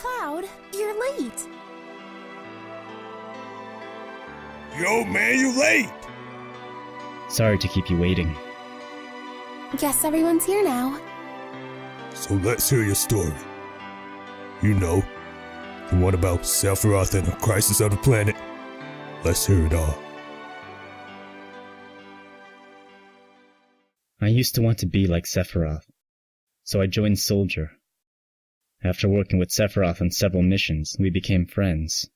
Cloud, you're late. Yo, man, you late! Sorry to keep you waiting. Guess everyone's here now. So let's hear your story. You know, the one about Sephiroth and the crisis of the planet. Let's hear it all. I used to want to be like Sephiroth, so I joined Soldier. After working with Sephiroth on several missions, we became friends.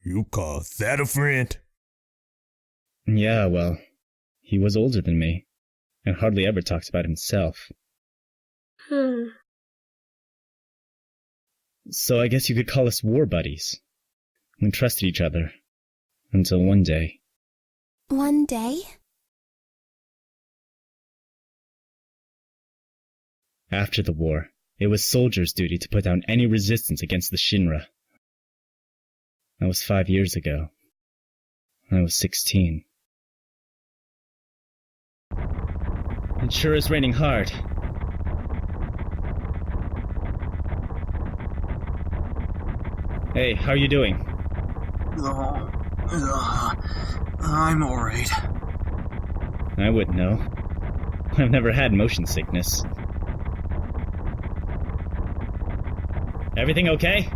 You call that a friend? Yeah, well, he was older than me, and hardly ever talks about himself. So I guess you could call us war buddies. We trusted each other. Until one day. One day? After the war, it was Soldier's duty to put down any resistance against the Shinra. That was 5 years ago. I was 16. It sure is raining hard. Hey, how are you doing? I'm alright. I wouldn't know. I've never had motion sickness. Everything okay?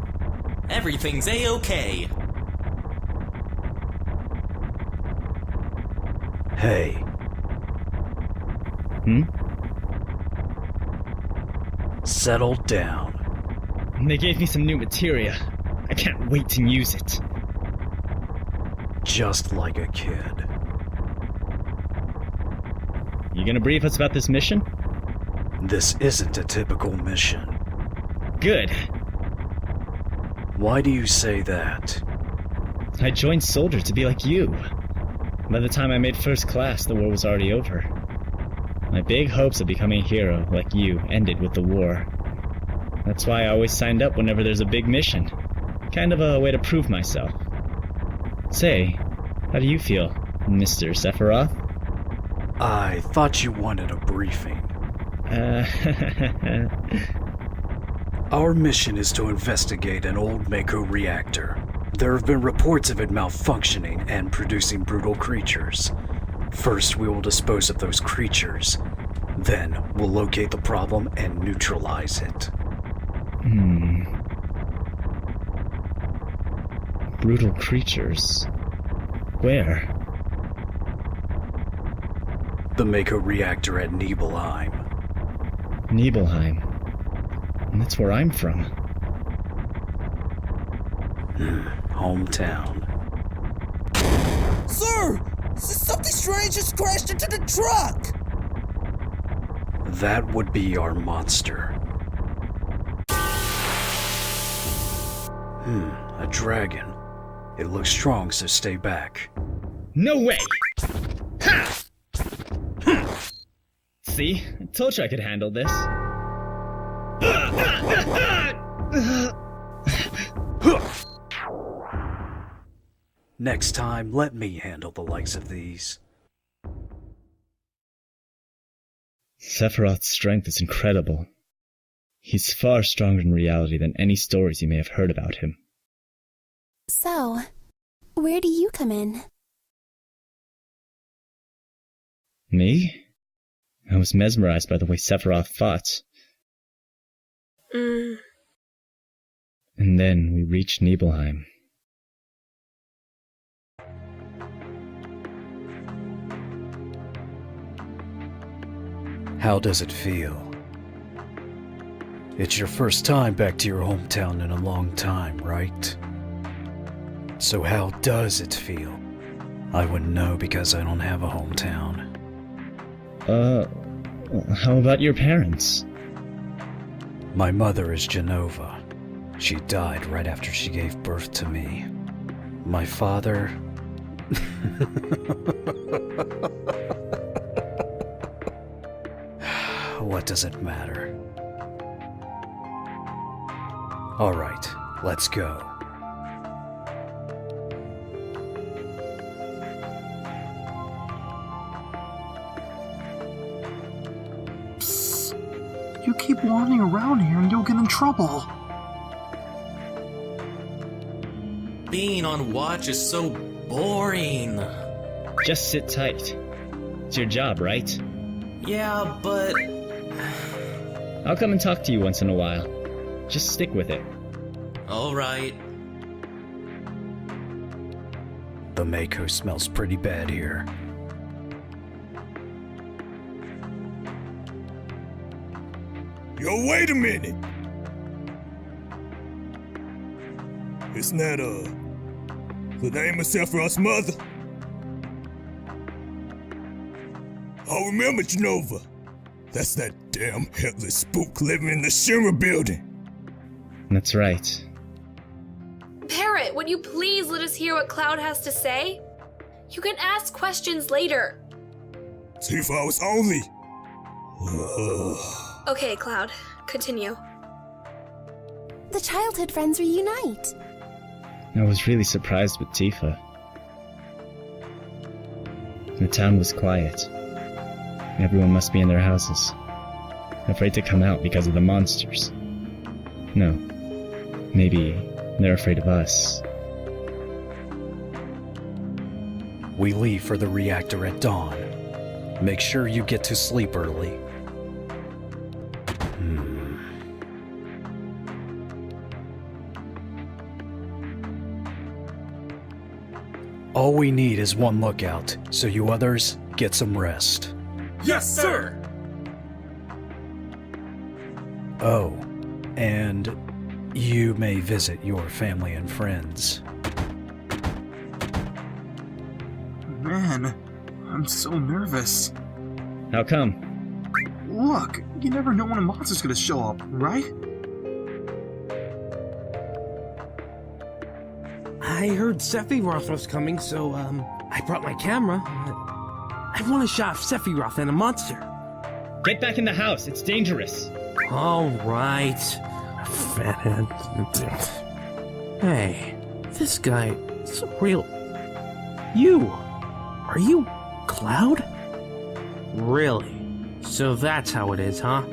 Everything's A-okay. Hey. Settle down. They gave me some new materia. I can't wait to use it. Just like a kid. You gonna brief us about this mission? This isn't a typical mission. Good. Why do you say that? I joined Soldier to be like you. By the time I made first class, the war was already over. My big hopes of becoming a hero like you ended with the war. That's why I always signed up whenever there's a big mission. Kind of a way to prove myself. Say, how do you feel, Mr. Sephiroth? I thought you wanted a briefing. Our mission is to investigate an old Mako reactor. There have been reports of it malfunctioning and producing brutal creatures. First, we will dispose of those creatures. Then, we'll locate the problem and neutralize it. Brutal creatures. Where? The Mako reactor at Nibelheim. Nibelheim. That's where I'm from. Hometown. Sir! Something strange just crashed into the truck! That would be our monster. A dragon. It looks strong, so stay back. No way! Ha! See? I told you I could handle this. Next time, let me handle the likes of these. Sephiroth's strength is incredible. He's far stronger in reality than any stories you may have heard about him. So, where do you come in? Me? I was mesmerized by the way Sephiroth fought. And then we reached Nibelheim. How does it feel? It's your first time back to your hometown in a long time, right? So how does it feel? I wouldn't know because I don't have a hometown. How about your parents? My mother is Genova. She died right after she gave birth to me. My father... What does it matter? All right, let's go. You keep wandering around here and you'll get in trouble. Being on watch is so boring. Just sit tight. It's your job, right? Yeah, but... I'll come and talk to you once in a while. Just stick with it. Alright. The Mako smells pretty bad here. Yo, wait a minute! Isn't that, the name of Sephiroth's mother? Oh, remember, Genova. That's that damn headless spook living in the Shimmer building. That's right. Parrot, would you please let us hear what Cloud has to say? You can ask questions later. Tifa was only... Okay, Cloud, continue. The childhood friends reunite. I was really surprised with Tifa. The town was quiet. Everyone must be in their houses, afraid to come out because of the monsters. No, maybe they're afraid of us. We leave for the reactor at dawn. Make sure you get to sleep early. All we need is one lookout, so you others get some rest. Yes, sir! Oh, and you may visit your family and friends. Man, I'm so nervous. How come? Look, you never know when a monster's gonna show up, right? I heard Sephiroth was coming, so, I brought my camera. I want a shot of Sephiroth and a monster. Get back in the house, it's dangerous. Alright. Fathead. Hey, this guy is real. Are you Cloud? Really? So that's how it is, huh?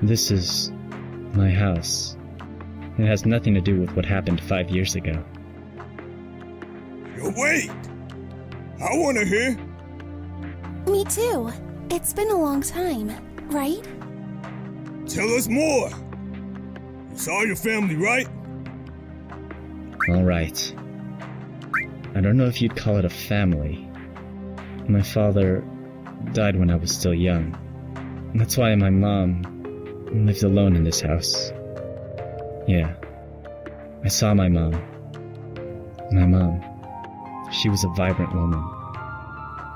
This is my house. It has nothing to do with what happened 5 years ago. Yo, wait! I wanna hear. Me too. It's been a long time, right? Tell us more. You saw your family, right? Alright. I don't know if you'd call it a family. My father died when I was still young. That's why my mom lived alone in this house. Yeah. I saw my mom. My mom. She was a vibrant woman.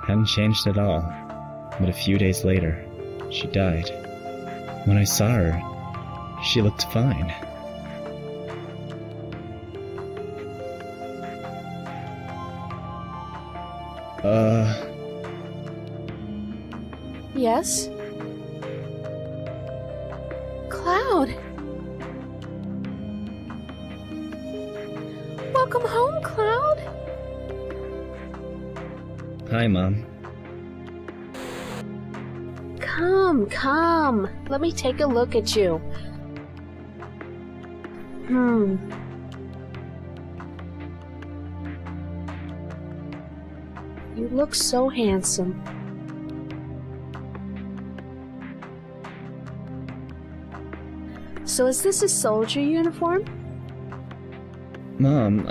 Hadn't changed at all. But a few days later, she died. When I saw her, she looked fine. Yes? Cloud! Welcome home, Cloud! Hi, Mom. Come. Let me take a look at you. You look so handsome. So is this a soldier uniform? Mom,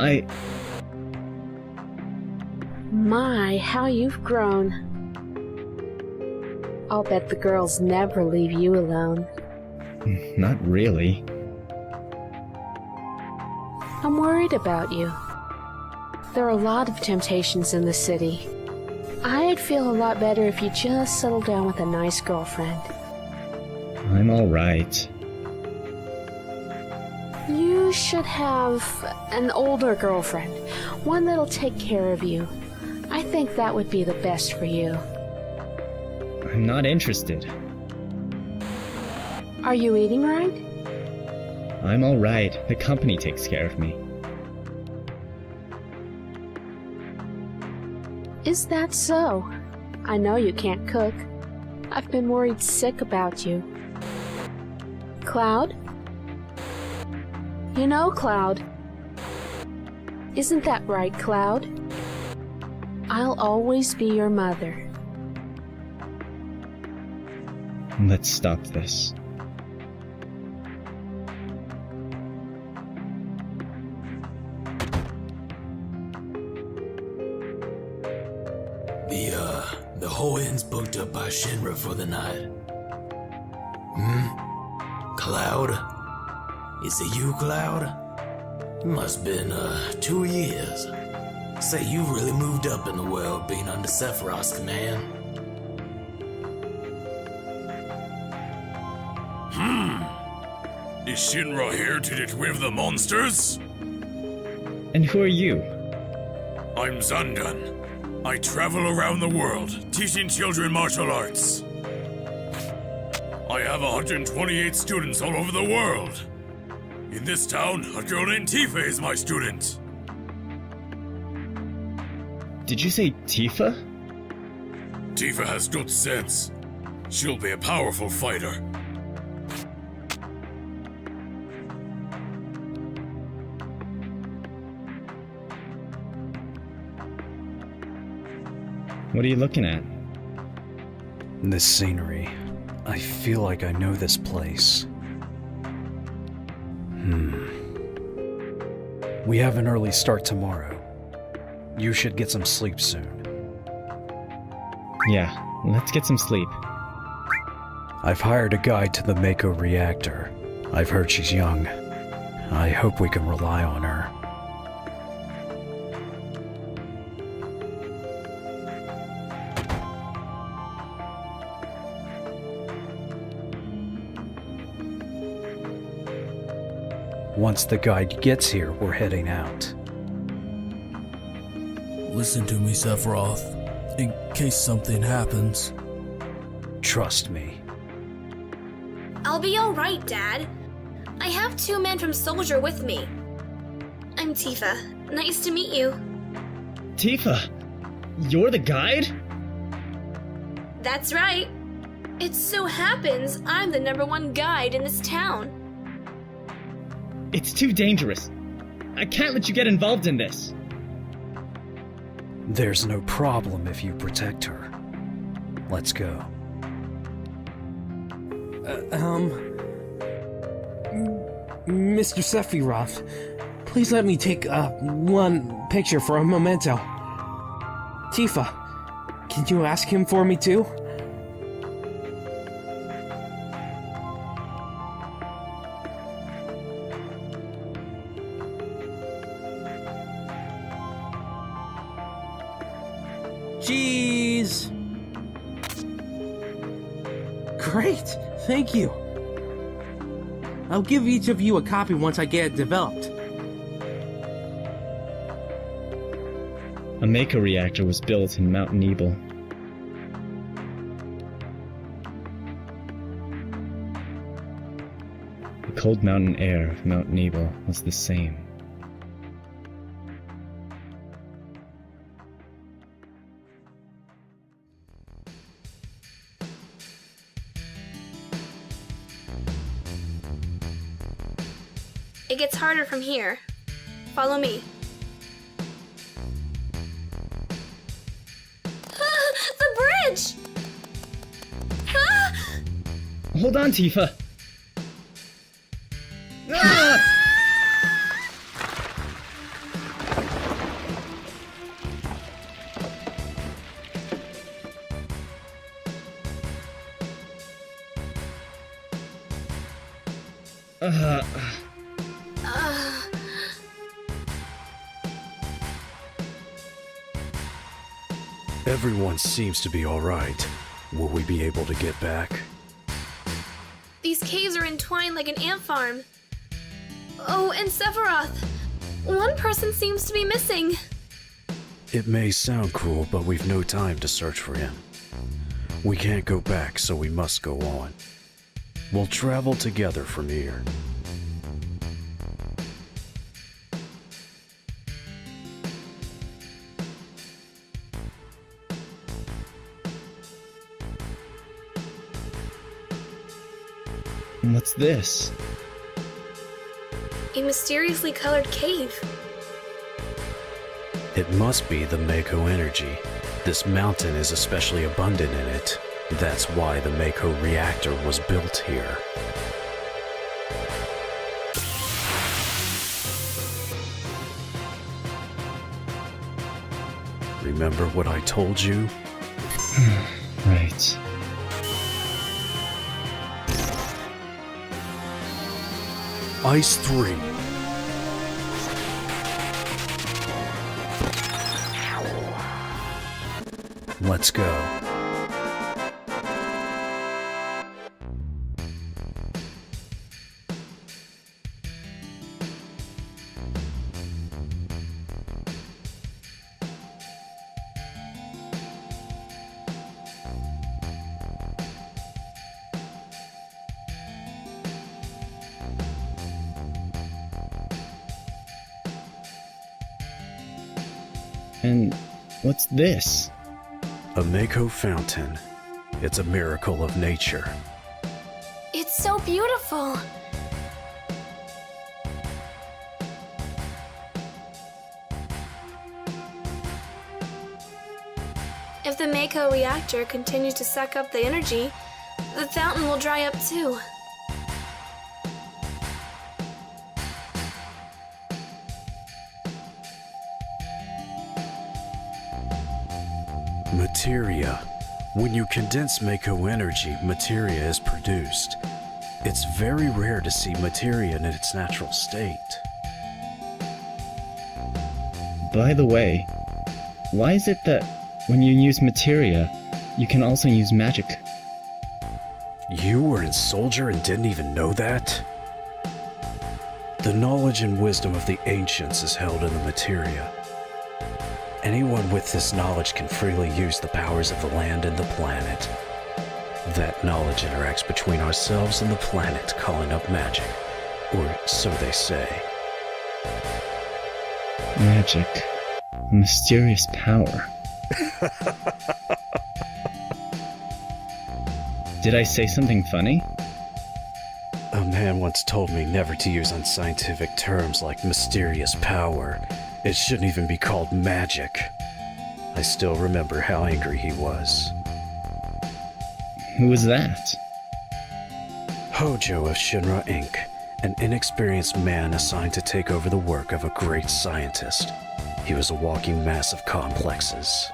My, how you've grown. I'll bet the girls never leave you alone. Not really. I'm worried about you. There are a lot of temptations in the city. I'd feel a lot better if you just settled down with a nice girlfriend. I'm alright. You should have an older girlfriend. One that'll take care of you. I think that would be the best for you. I'm not interested. Are you eating right? I'm alright. The company takes care of me. Is that so? I know you can't cook. I've been worried sick about you. Cloud? You know, Cloud. Isn't that right, Cloud? I'll always be your mother. Let's stop this. The whole inn's booked up by Shinra for the night. Cloud? Is it you, Cloud? It must been, 2 years. Say you really moved up in the world being under Sephiroth's command. Is Shinra here to get rid of the monsters? And who are you? I'm Zandan. I travel around the world, teaching children martial arts. I have 128 students all over the world. In this town, a girl named Tifa is my student. Did you say Tifa? Tifa has good sense. She'll be a powerful fighter. What are you looking at? This scenery. I feel like I know this place. We have an early start tomorrow. You should get some sleep soon. Yeah, let's get some sleep. I've hired a guide to the Mako reactor. I've heard she's young. I hope we can rely on her. Once the guide gets here, we're heading out. Listen to me, Sephiroth, in case something happens. Trust me. I'll be alright, Dad. I have 2 men from Soldier with me. I'm Tifa. Nice to meet you. Tifa! You're the guide? That's right. It so happens I'm the #1 guide in this town. It's too dangerous. I can't let you get involved in this. There's no problem if you protect her. Let's go. Mr. Sephiroth, please let me take, one picture for a memento. Tifa, can you ask him for me too? Cheese! Great, thank you. I'll give each of you a copy once I get it developed. A Mako reactor was built in Mount Nibel. The cold mountain air of Mount Nibel was the same. It gets harder from here. Follow me. The bridge! Hold on, Tifa! Ah! Everyone seems to be alright. Will we be able to get back? These caves are entwined like an ant farm. Oh, and Sephiroth! One person seems to be missing. It may sound cruel, but we've no time to search for him. We can't go back, so we must go on. We'll travel together from here. What's this? A mysteriously colored cave. It must be the Mako energy. This mountain is especially abundant in it. That's why the Mako reactor was built here. Remember what I told you? Right. Ice 3. Let's go. And what's this? A Mako fountain. It's a miracle of nature. It's so beautiful. If the Mako reactor continues to suck up the energy, the fountain will dry up too. Materia. When you condense Mako energy, materia is produced. It's very rare to see materia in its natural state. By the way, why is it that when you use materia, you can also use magic? You were in Soldier and didn't even know that? The knowledge and wisdom of the ancients is held in the materia. Anyone with this knowledge can freely use the powers of the land and the planet. That knowledge interacts between ourselves and the planet, calling up magic. Or so they say. Magic. A mysterious power. Did I say something funny? A man once told me never to use unscientific terms like mysterious power. It shouldn't even be called magic. I still remember how angry he was. Who was that? Hojo of Shinra Inc., an inexperienced man assigned to take over the work of a great scientist. He was a walking mass of complexes.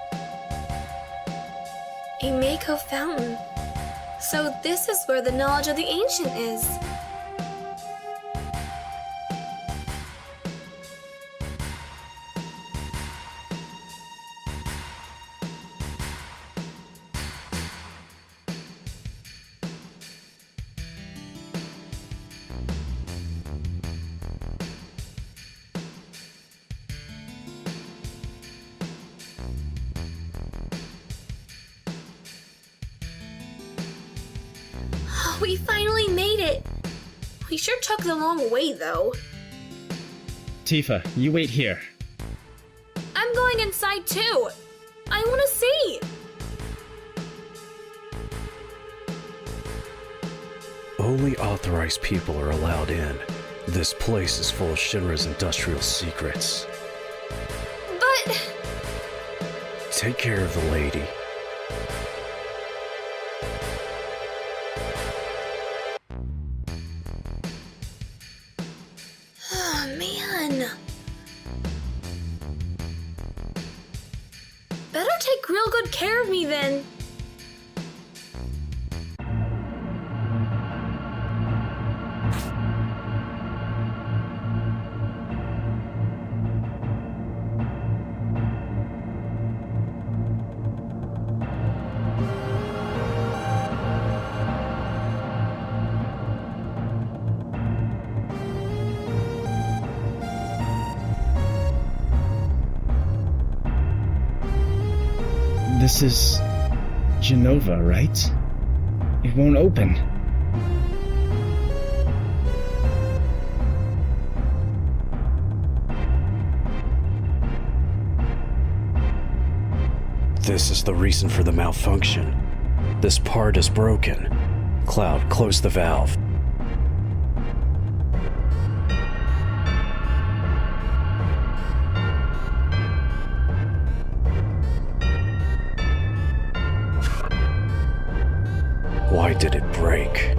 A Mako fountain. So this is where the knowledge of the ancient is. We finally made it! We sure took the long way, though. Tifa, you wait here. I'm going inside, too! I want to see! Only authorized people are allowed in. This place is full of Shinra's industrial secrets. But... Take care of the lady. Man. Better take real good care of me then. This is Genova, right? It won't open. This is the reason for the malfunction. This part is broken. Cloud, close the valve. Why did it break?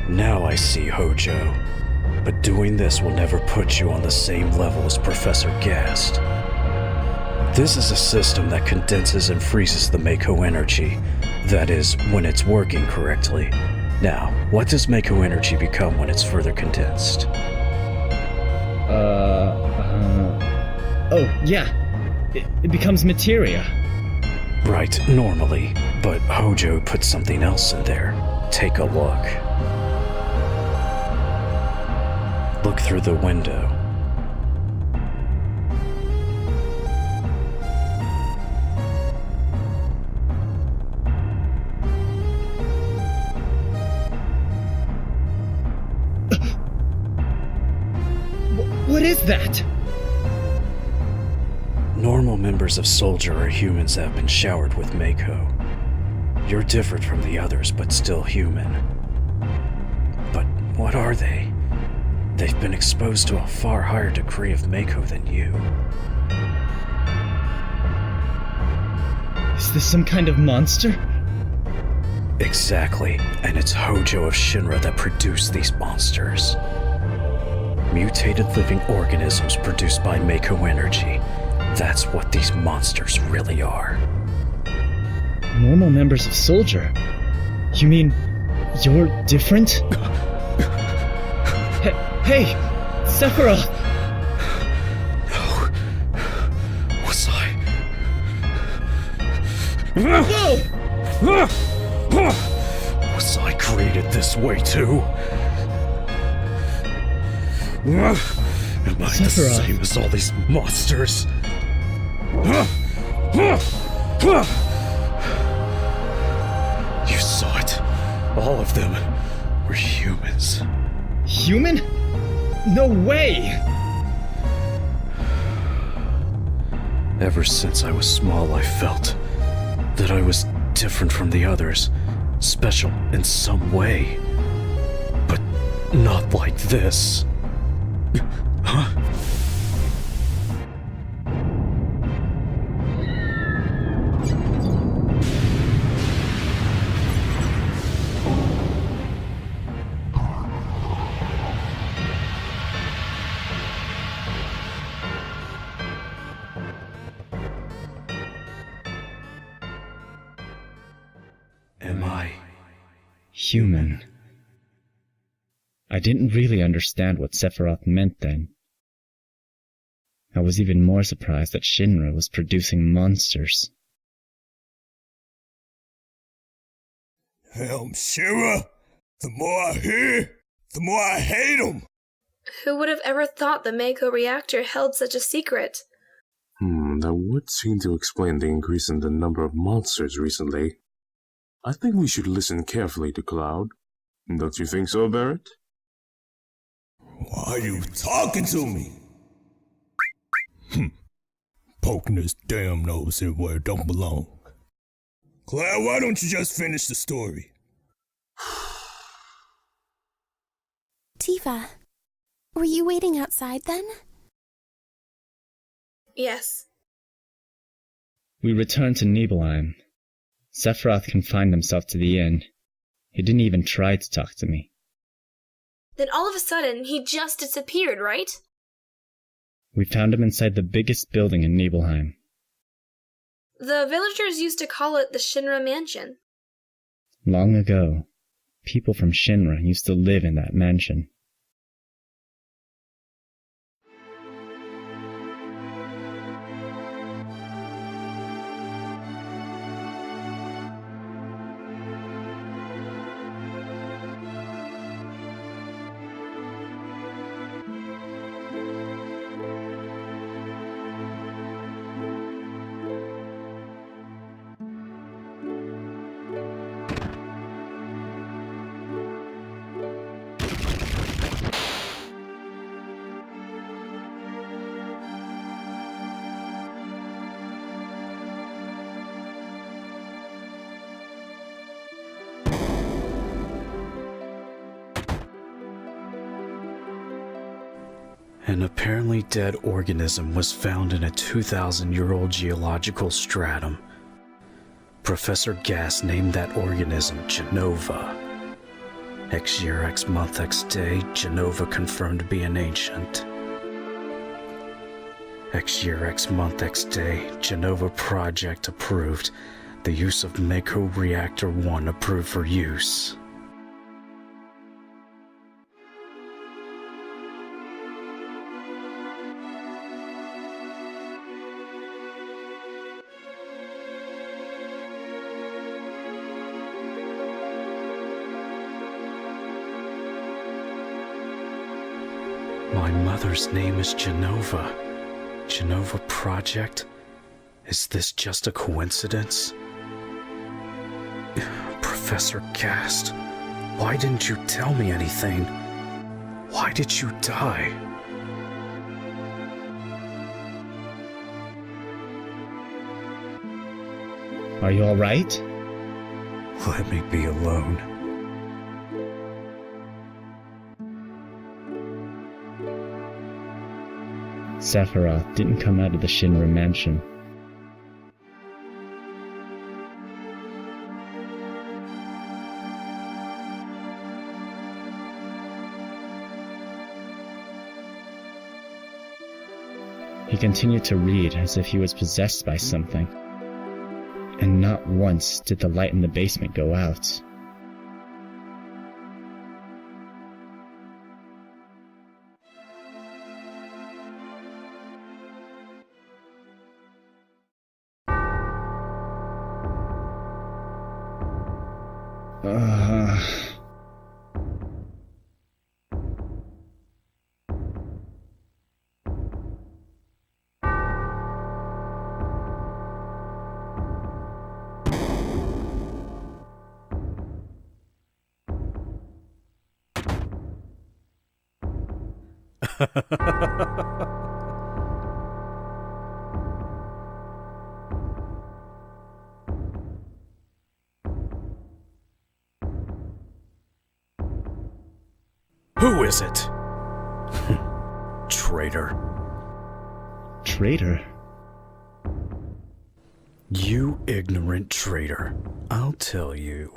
Now I see, Hojo. But doing this will never put you on the same level as Professor Gast. This is a system that condenses and freezes the Mako energy. That is, when it's working correctly. Now, what does Mako energy become when it's further condensed? Oh, yeah. It becomes materia. Right, normally. But Hojo put something else in there. Take a look. Look through the window. What is that? Normal members of Soldier or humans have been showered with Mako. You're different from the others, but still human. But what are they? They've been exposed to a far higher degree of Mako than you. Is this some kind of monster? Exactly, and it's Hojo of Shinra that produced these monsters. Mutated living organisms produced by Mako energy. That's what these monsters really are. Normal members of Soldier? You mean you're different? Hey, Sephiroth! No. Was I? No! Was I created this way too? Am I the same as all these monsters? You saw it. All of them were humans. Human? No way! Ever since I was small, I felt that I was different from the others, special in some way. But not like this. Huh? Am I human? I didn't really understand what Sephiroth meant then. I was even more surprised that Shinra was producing monsters. Shinra, the more I hear, the more I hate him. Who would have ever thought the Mako reactor held such a secret? That would seem to explain the increase in the number of monsters recently. I think we should listen carefully to Cloud. Don't you think so, Barrett? Why are you talking to me? Poking his damn nose in where it don't belong. Cloud, why don't you just finish the story? Tifa, were you waiting outside then? Yes. We returned to Nibelheim. Sephiroth confined himself to the inn. He didn't even try to talk to me. Then all of a sudden, he just disappeared, right? We found him inside the biggest building in Nibelheim. The villagers used to call it the Shinra Mansion. Long ago, people from Shinra used to live in that mansion. An apparently dead organism was found in a 2,000-year-old geological stratum. Professor Gass named that organism Genova. X year, X month, X day, Genova confirmed to be an ancient. X year, X month, X day, Genova project approved. The use of Mako Reactor 1 approved for use. My mother's name is Genova. Genova Project? Is this just a coincidence? Professor Gast, why didn't you tell me anything? Why did you die? Are you alright? Let me be alone. Sephiroth didn't come out of the Shinra mansion. He continued to read as if he was possessed by something. And not once did the light in the basement go out. Who is it? Traitor. Traitor? You ignorant traitor. I'll tell you.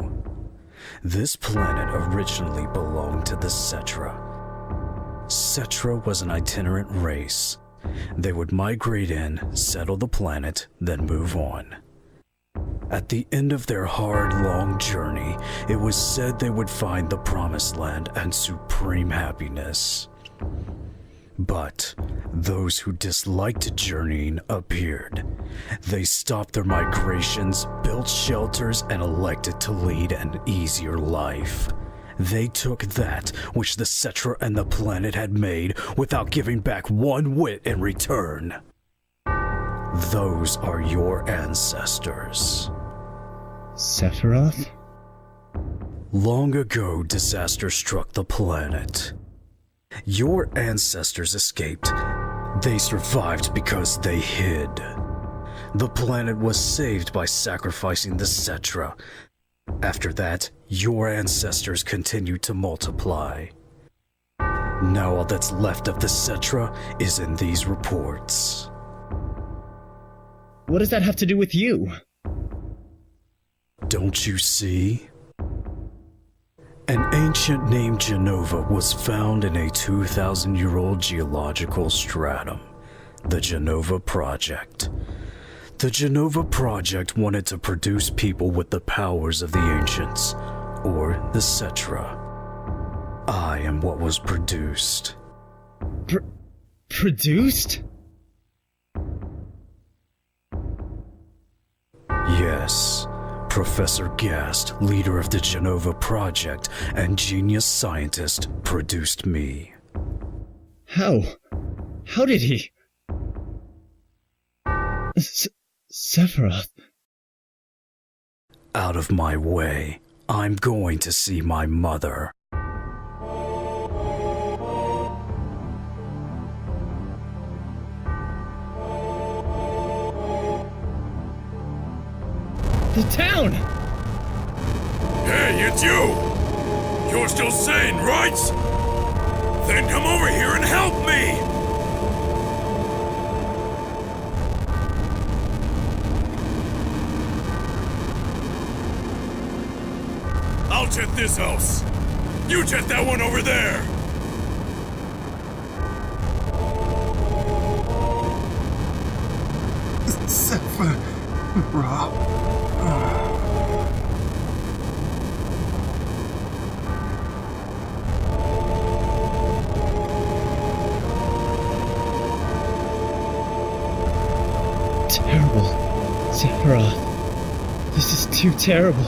This planet originally belonged to the Cetra. Cetra was an itinerant race. They would migrate in, settle the planet, then move on. At the end of their hard, long journey, it was said they would find the Promised Land and supreme happiness. But those who disliked journeying appeared. They stopped their migrations, built shelters, and elected to lead an easier life. They took that which the Cetra and the planet had made without giving back one whit in return. Those are your ancestors. Sephiroth? Long ago, disaster struck the planet. Your ancestors escaped. They survived because they hid. The planet was saved by sacrificing the Cetra. After that, your ancestors continued to multiply. Now all that's left of the Cetra is in these reports. What does that have to do with you? Don't you see? An ancient named Genova was found in a 2,000-year-old geological stratum, the Genova Project. The Genova Project wanted to produce people with the powers of the ancients, or the Cetra. I am what was produced. Produced? Yes. Professor Gast, leader of the Genova Project and genius scientist, produced me. How? How did he? Sephiroth. Out of my way. I'm going to see my mother. The town! Hey, it's you! You're still sane, right? Then come over here and help me! I'll jet this house. You jet that one over there. Sephiroth. Terrible. Sephiroth. This is too terrible.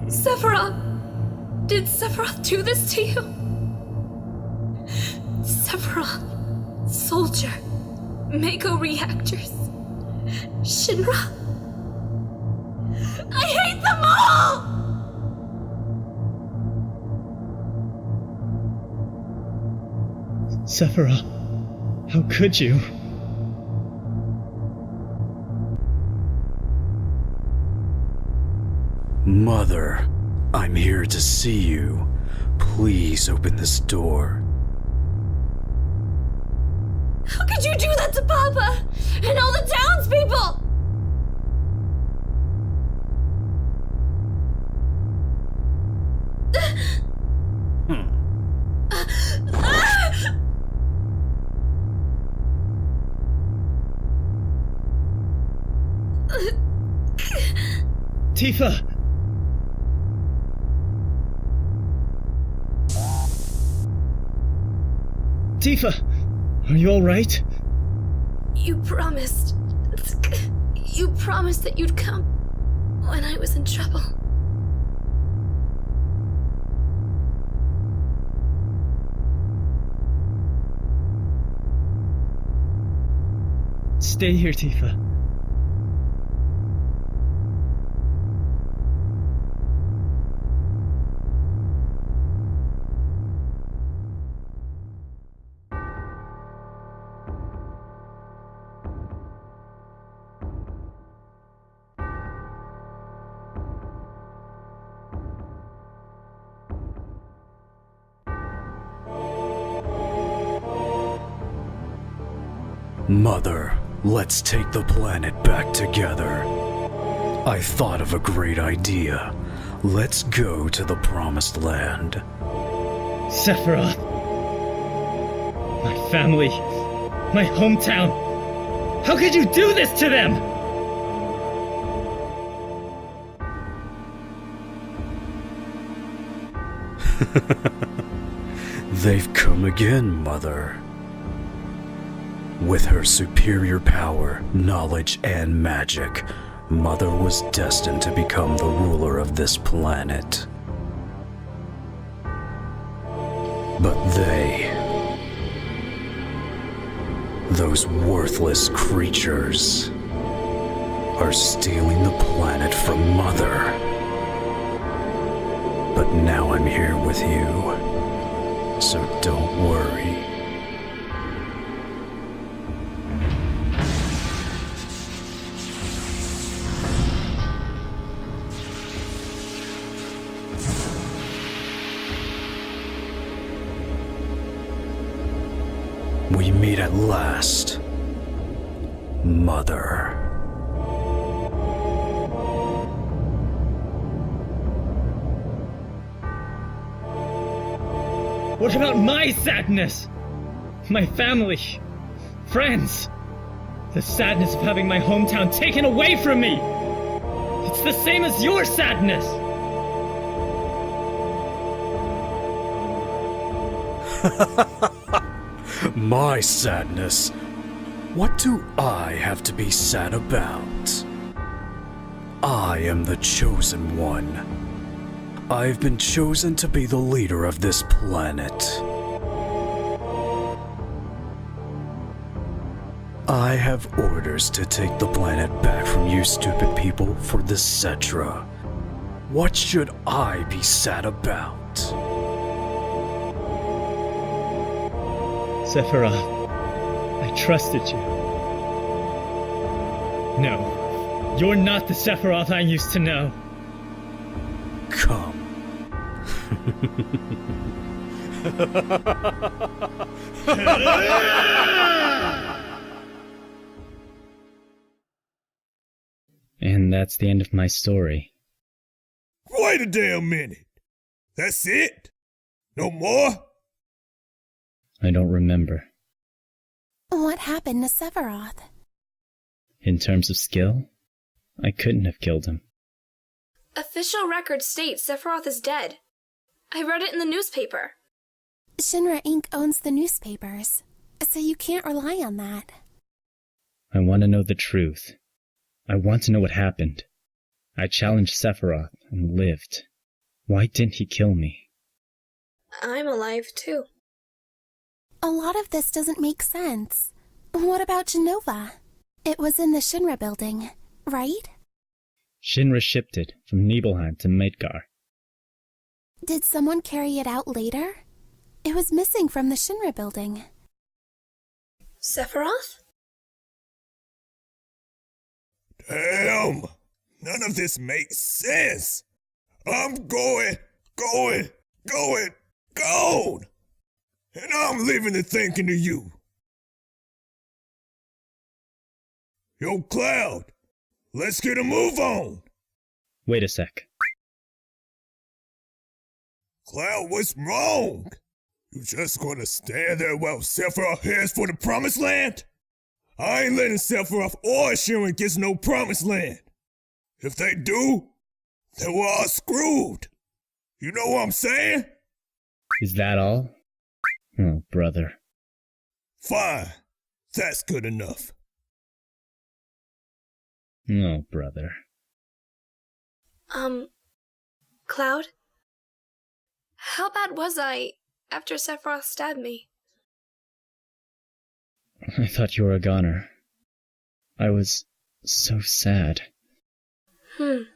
Sephiroth! Did Sephiroth do this to you? Sephiroth, Soldier, Mako reactors, Shinra. I hate them all! Sephiroth, how could you? Mother, I'm here to see you. Please open this door. How could you do that to Papa and all the townspeople? Tifa! Tifa! Are you alright? You promised that you'd come when I was in trouble. Stay here, Tifa. Mother, let's take the planet back together. I thought of a great idea. Let's go to the Promised Land. Sephiroth! My family! My hometown! How could you do this to them? They've come again, Mother. With her superior power, knowledge, and magic, Mother was destined to become the ruler of this planet. But those worthless creatures, are stealing the planet from Mother. But now I'm here with you, so don't worry. We meet at last, Mother. What about my sadness? My family, friends, the sadness of having my hometown taken away from me. It's the same as your sadness! My sadness? What do I have to be sad about? I am the chosen one. I've been chosen to be the leader of this planet. I have orders to take the planet back from you stupid people for the Cetra. What should I be sad about? Sephiroth, I trusted you. No, you're not the Sephiroth I used to know. Come. And that's the end of my story. Wait a damn minute. That's it? No more? I don't remember. What happened to Sephiroth? In terms of skill, I couldn't have killed him. Official records state Sephiroth is dead. I read it in the newspaper. Shinra Inc. owns the newspapers, so you can't rely on that. I want to know the truth. I want to know what happened. I challenged Sephiroth and lived. Why didn't he kill me? I'm alive too. A lot of this doesn't make sense. What about Genova? It was in the Shinra building, right? Shinra shipped it from Nibelheim to Midgar. Did someone carry it out later? It was missing from the Shinra building. Sephiroth? Damn! None of this makes sense! I'm going! And I'm leaving it thinking to you. Yo, Cloud, let's get a move on. Wait a sec. Cloud, what's wrong? You just gonna stand there while Sephiroth heads for the Promised Land? I ain't letting Sephiroth or Shinra get no Promised Land. If they do, then we're all screwed. You know what I'm saying? Is that all? Oh, brother. Fine. That's good enough. Oh, brother. Cloud? How bad was I after Sephiroth stabbed me? I thought you were a goner. I was so sad. The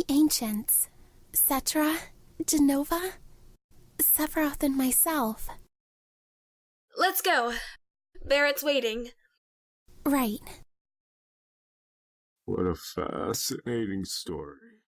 Ancients, Cetra, Genova, Sephiroth and myself. Let's go. Barrett's waiting. Right. What a fascinating story.